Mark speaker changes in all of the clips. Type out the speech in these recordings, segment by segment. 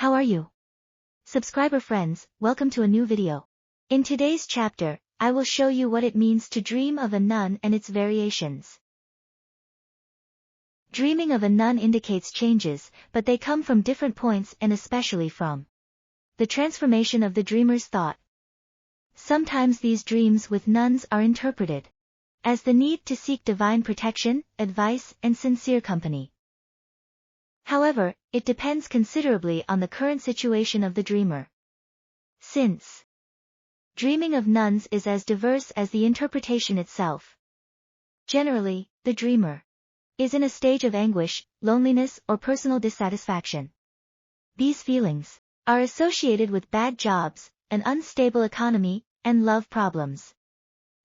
Speaker 1: How are you? Subscriber friends, welcome to a new video. In today's chapter, I will show you what it means to dream of a nun and its variations. Dreaming of a nun indicates changes, but they come from different points and especially from the transformation of the dreamer's thought. Sometimes these dreams with nuns are interpreted as the need to seek divine protection, advice, and sincere company. However, it depends considerably on the current situation of the dreamer. Since dreaming of nuns is as diverse as the interpretation itself. Generally, the dreamer is in a stage of anguish, loneliness, or personal dissatisfaction. These feelings are associated with bad jobs, an unstable economy, and love problems.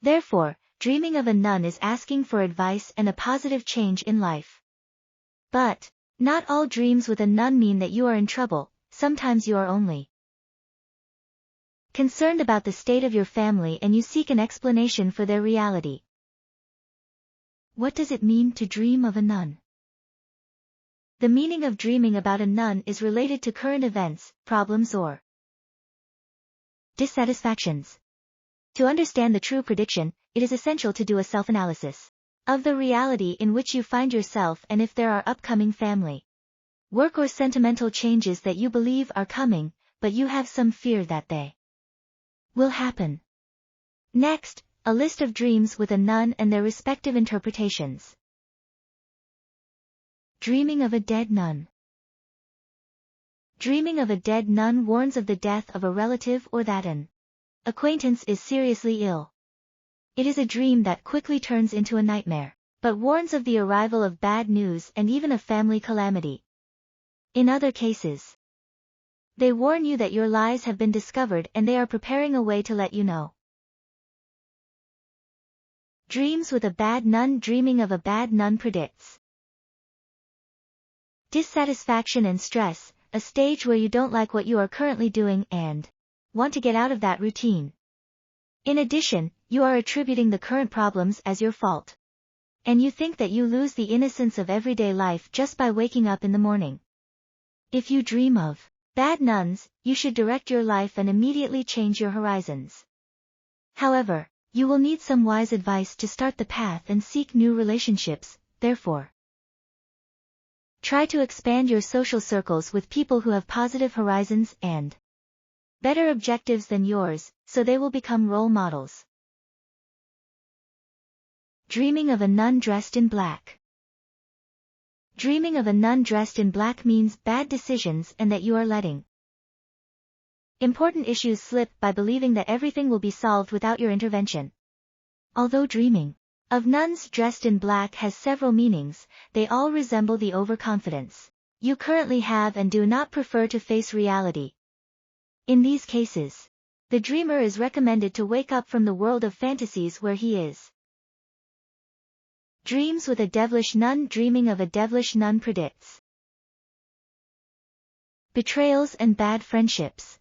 Speaker 1: Therefore, dreaming of a nun is asking for advice and a positive change in life. But not all dreams with a nun mean that you are in trouble. Sometimes you are only concerned about the state of your family and you seek an explanation for their reality. What does it mean to dream of a nun? The meaning of dreaming about a nun is related to current events, problems, or dissatisfactions. To understand the true prediction, it is essential to do a self-analysis of the reality in which you find yourself and if there are upcoming family, work, or sentimental changes that you believe are coming, but you have some fear that they will happen. Next, a list of dreams with a nun and their respective interpretations. Dreaming of a dead nun. Dreaming of a dead nun warns of the death of a relative or that an acquaintance is seriously ill. It is a dream that quickly turns into a nightmare, but warns of the arrival of bad news and even a family calamity. In other cases, they warn you that your lies have been discovered and they are preparing a way to let you know. Dreams with a bad nun. Dreaming of a bad nun predicts dissatisfaction and stress, a stage where you don't like what you are currently doing and want to get out of that routine. In addition, you are attributing the current problems as your fault. And you think that you lose the innocence of everyday life just by waking up in the morning. If you dream of bad nuns, you should direct your life and immediately change your horizons. However, you will need some wise advice to start the path and seek new relationships. Therefore, try to expand your social circles with people who have positive horizons and better objectives than yours, so they will become role models. Dreaming of a nun dressed in black. Dreaming of a nun dressed in black means bad decisions and that you are letting important issues slip by believing that everything will be solved without your intervention. Although dreaming of nuns dressed in black has several meanings, they all resemble the overconfidence you currently have and do not prefer to face reality. In these cases, the dreamer is recommended to wake up from the world of fantasies where he is. Dreams with a devilish nun. Dreaming of a devilish nun predicts betrayals and bad friendships.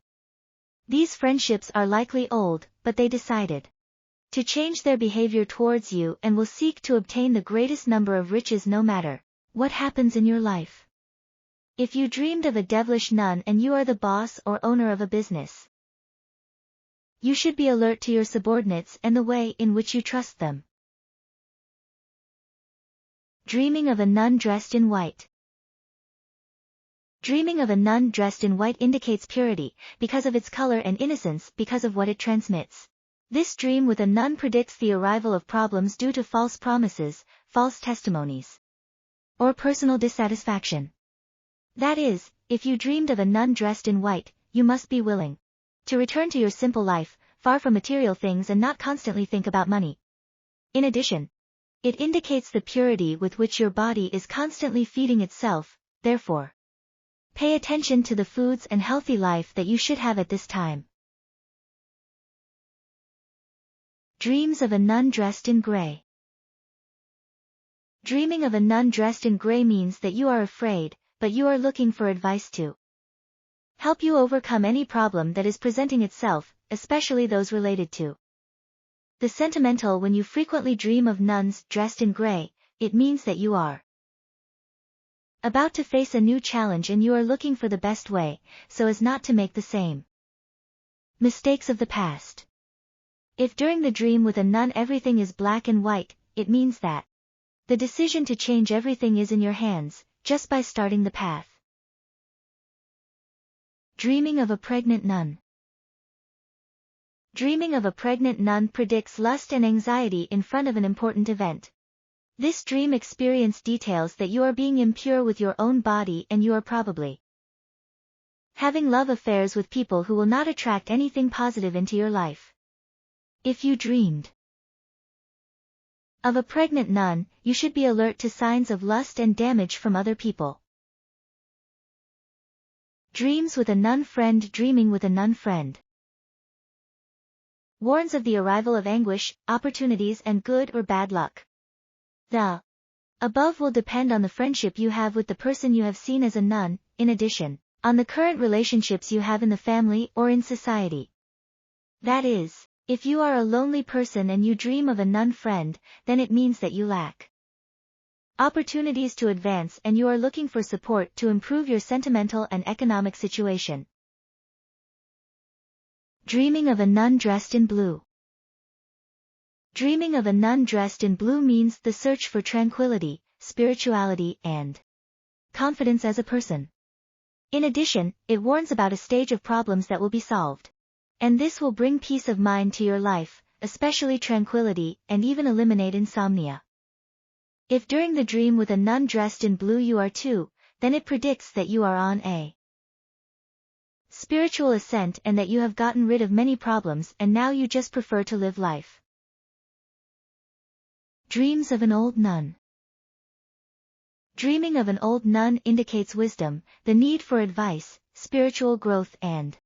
Speaker 1: These friendships are likely old, but they decided to change their behavior towards you and will seek to obtain the greatest number of riches no matter what happens in your life. If you dreamed of a devilish nun and you are the boss or owner of a business, you should be alert to your subordinates and the way in which you trust them. Dreaming of a nun dressed in white. Dreaming of a nun dressed in white indicates purity, because of its color, and innocence because of what it transmits. This dream with a nun predicts the arrival of problems due to false promises, false testimonies, or personal dissatisfaction. That is, if you dreamed of a nun dressed in white, you must be willing to return to your simple life, far from material things, and not constantly think about money. In addition, it indicates the purity with which your body is constantly feeding itself. Therefore, pay attention to the foods and healthy life that you should have at this time. Dreams of a nun dressed in gray. Dreaming of a nun dressed in gray means that you are afraid, but you are looking for advice to help you overcome any problem that is presenting itself, especially those related to the sentimental. When you frequently dream of nuns dressed in gray, it means that you are about to face a new challenge and you are looking for the best way, so as not to make the same mistakes of the past. If during the dream with a nun everything is black and white, it means that the decision to change everything is in your hands, just by starting the path. Dreaming of a pregnant nun. Dreaming of a pregnant nun predicts lust and anxiety in front of an important event. This dream experience details that you are being impure with your own body and you are probably having love affairs with people who will not attract anything positive into your life. If you dreamed of a pregnant nun, you should be alert to signs of lust and damage from other people. Dreams with a nun friend. Dreaming with a nun friend warns of the arrival of anguish, opportunities and good or bad luck. The above will depend on the friendship you have with the person you have seen as a nun, in addition, on the current relationships you have in the family or in society. That is, if you are a lonely person and you dream of a nun friend, then it means that you lack opportunities to advance and you are looking for support to improve your sentimental and economic situation. Dreaming of a nun dressed in blue. Dreaming of a nun dressed in blue means the search for tranquility, spirituality, and confidence as a person. In addition, it warns about a stage of problems that will be solved. And this will bring peace of mind to your life, especially tranquility, and even eliminate insomnia. If during the dream with a nun dressed in blue you are too, then it predicts that you are on a spiritual ascent and that you have gotten rid of many problems and now you just prefer to live life. Dreams of an old nun. Dreaming of an old nun indicates wisdom, the need for advice, spiritual growth and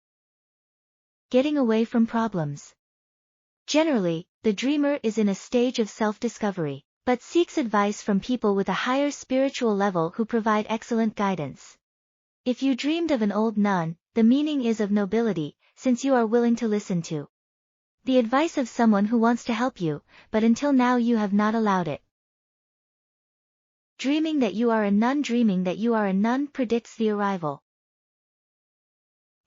Speaker 1: getting away from problems. Generally, the dreamer is in a stage of self-discovery, but seeks advice from people with a higher spiritual level who provide excellent guidance. If you dreamed of an old nun, the meaning is of nobility, since you are willing to listen to the advice of someone who wants to help you, but until now you have not allowed it. Dreaming that you are a nun. Dreaming that you are a nun predicts the arrival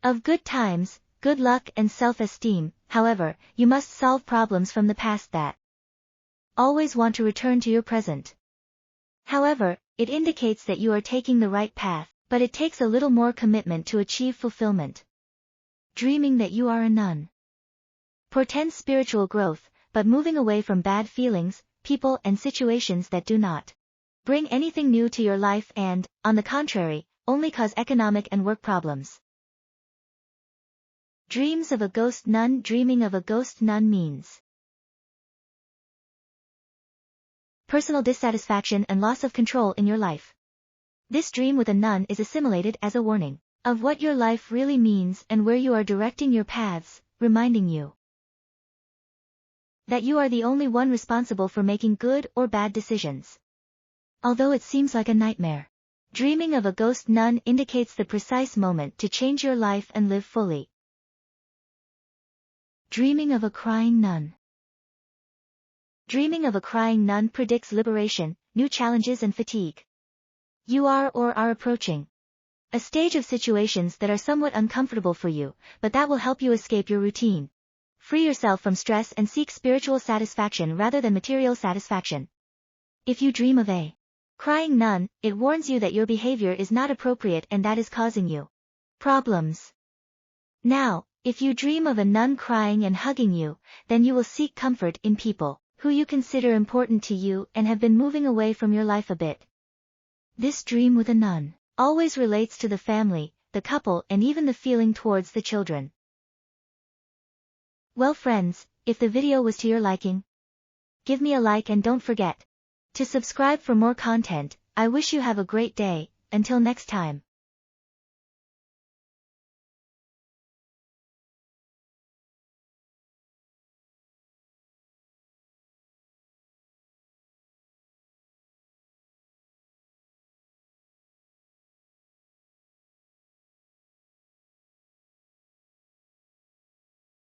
Speaker 1: of good times, good luck and self-esteem. However, you must solve problems from the past that always want to return to your present. However, it indicates that you are taking the right path, but it takes a little more commitment to achieve fulfillment. Dreaming that you are a nun portends spiritual growth, but moving away from bad feelings, people and situations that do not bring anything new to your life and, on the contrary, only cause economic and work problems. Dreams of a ghost nun. Dreaming of a ghost nun means personal dissatisfaction and loss of control in your life. This dream with a nun is assimilated as a warning of what your life really means and where you are directing your paths, reminding you that you are the only one responsible for making good or bad decisions. Although it seems like a nightmare, dreaming of a ghost nun indicates the precise moment to change your life and live fully. Dreaming of a crying nun. Dreaming of a crying nun predicts liberation, new challenges and fatigue. You are or are approaching a stage of situations that are somewhat uncomfortable for you, but that will help you escape your routine. Free yourself from stress and seek spiritual satisfaction rather than material satisfaction. If you dream of a crying nun, it warns you that your behavior is not appropriate and that is causing you problems. Now, if you dream of a nun crying and hugging you, then you will seek comfort in people who you consider important to you and have been moving away from your life a bit. This dream with a nun always relates to the family, the couple and even the feeling towards the children. Well friends, if the video was to your liking, give me a like and don't forget to subscribe for more content. I wish you have a great day. Until next time.